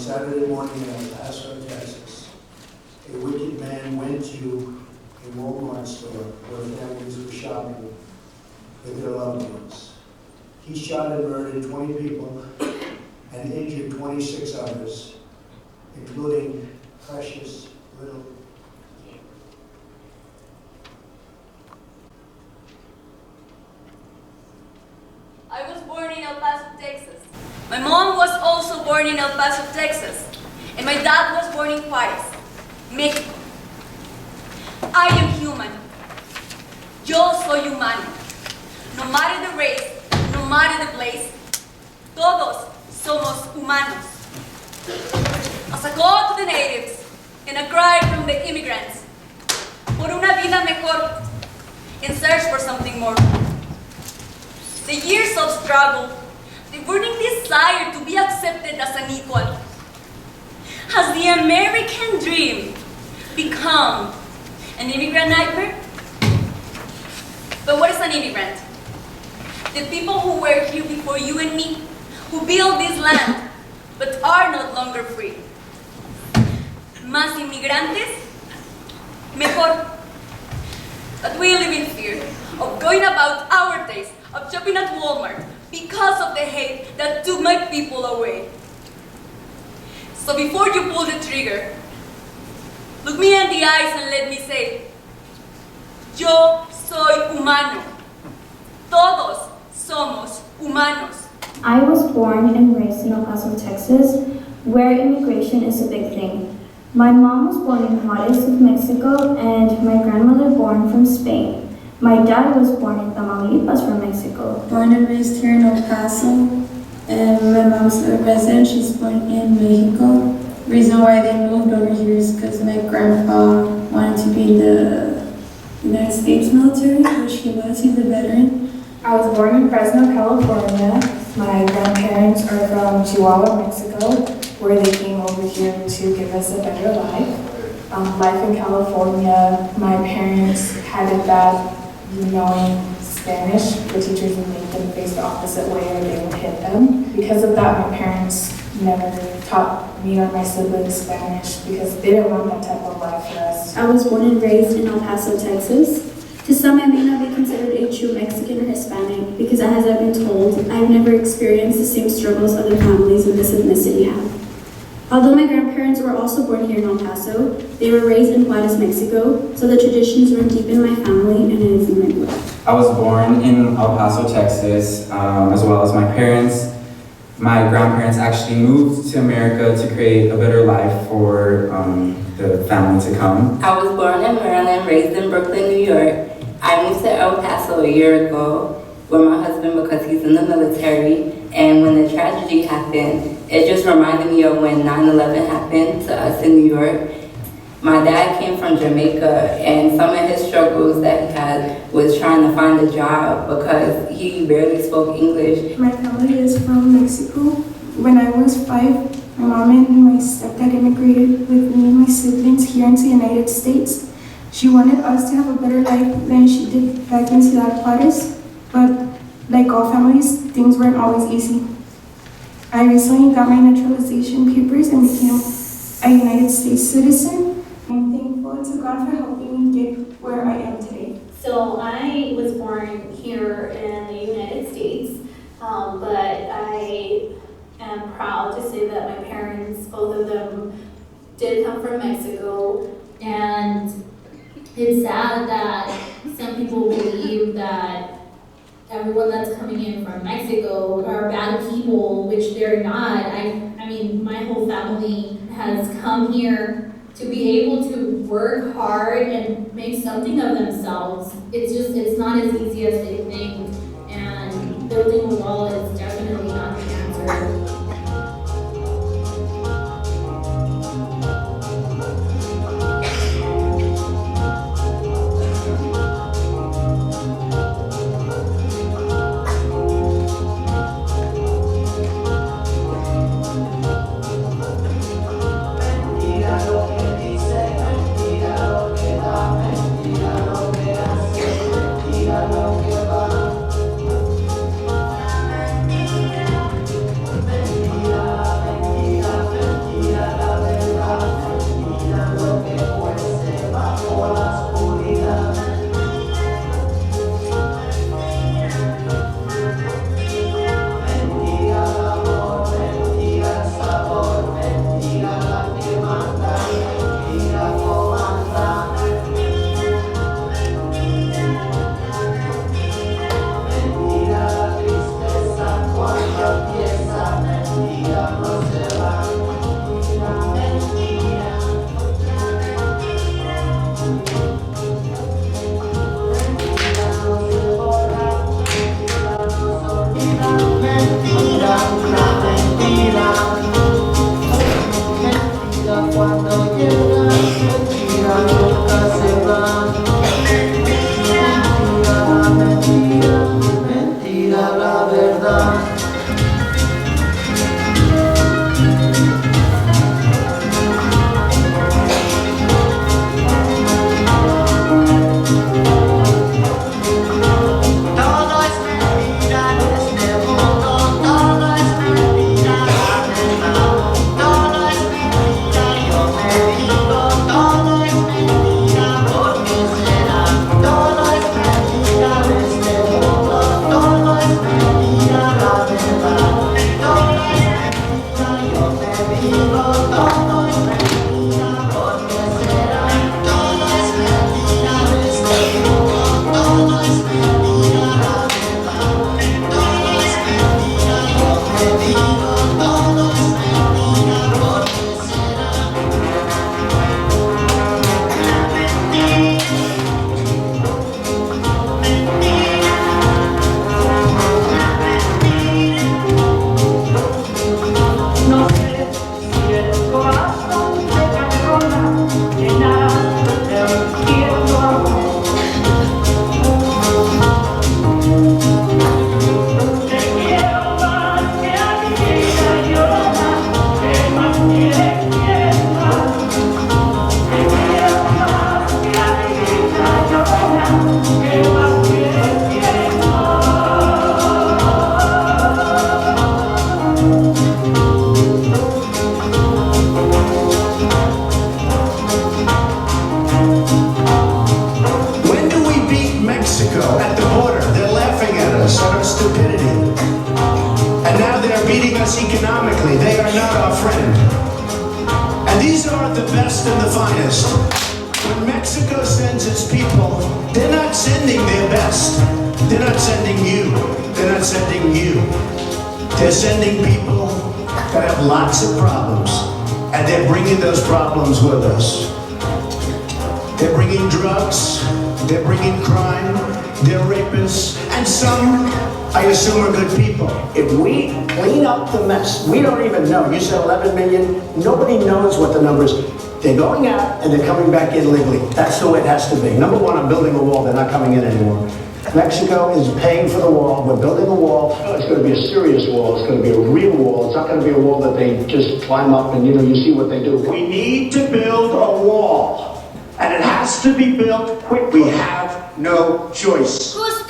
Saturday morning in El Paso, Texas, a wicked man went to a Walmart store where families were shopping with their loved ones. He shot and murdered 20 people and injured 26 others, including precious little. I was born in El Paso, Texas. My mom was also born in El Paso, Texas. And my dad was born in Juárez, Mexico. I am human. Yo soy humano. No matter the race, no matter the place, todos somos humanos. As I call to the natives and a cry from the immigrants, por una vida mejor, in search for something more. The years of struggle, the burning desire to be accepted as an equal. Has the American dream become an immigrant nightmare? But what is an immigrant? The people who were here before you and me, who built this land, but are no longer free. Más inmigrantes, mejor. But we live in fear of going about our days, of shopping at Walmart, because of the hate that took my people away. So before you pull the trigger, look me in the eyes and let me say, yo soy humano. Todos somos humanos. I was born and raised in El Paso, Texas, where immigration is a big thing. My mom was born in Juárez of Mexico and my grandmother born from Spain. My dad was born in Tamaulipas from Mexico. Born and raised here in El Paso, and my mom's a resident. She's born in Mexico. Reason why they moved over here is because my grandpa wanted to be in the United States military, which he was. He's a veteran. I was born in Fresno, California. My grandparents are from Chihuahua, Mexico, where they came over here to give us a better life. Life in California, my parents had it bad knowing Spanish. The teachers would make them face the opposite way or they would hit them. Because of that, my parents never taught me or my siblings Spanish because they didn't want that type of life for us. I was born and raised in El Paso, Texas. To some, I may not be considered a true Mexican or Hispanic because, as I've been told, I've never experienced the same struggles other families of this ethnicity have. Although my grandparents were also born here in El Paso, they were raised in Juárez, Mexico, so the traditions run deep in my family and it is in my blood. I was born in El Paso, Texas, as well as my parents. My grandparents actually moved to America to create a better life for the family to come. I was born in Maryland, raised in Brooklyn, New York. I moved to El Paso a year ago with my husband because he's in the military. And when the tragedy happened, it just reminded me of when 9/11 happened to us in New York. My dad came from Jamaica, and some of his struggles that he had was trying to find a job because he barely spoke English. My family is from Mexico. When I was 5, my mom and my stepdad immigrated with me and my siblings here into the United States. She wanted us to have a better life than she did back in Ciudad Juárez, but like all families, things weren't always easy. I recently got my naturalization papers and became a United States citizen. I'm thankful to God for helping me get where I am today. So I was born here in the United States, but I am proud to say that my parents, both of them, did come from Mexico, and it's sad that some people believe that everyone that's coming in from Mexico are bad people, which they're not. I mean, my whole family has come here to be able to work hard and make something of themselves. It's not as easy as they think, and building a wall is definitely not the answer. economically. They are not our friend. And these are the best and the finest. When Mexico sends its people, they're not sending their best. They're not sending you. They're not sending you. They're sending people that have lots of problems. And they're bringing those problems with us. They're bringing drugs. They're bringing crime. They're rapists. And some, I assume, are good people. If we clean up the mess, we don't even know. You said 11 million. Nobody knows what the number is. They're going out and they're coming back in legally. That's the way it has to be. Number one, I'm building a wall. They're not coming in anymore. Mexico is paying for the wall. We're building a wall. It's going to be a serious wall. It's going to be a real wall. It's not going to be a wall that they just climb up and, you see what they do. We need to build a wall. And it has to be built quickly. We have no choice. Who's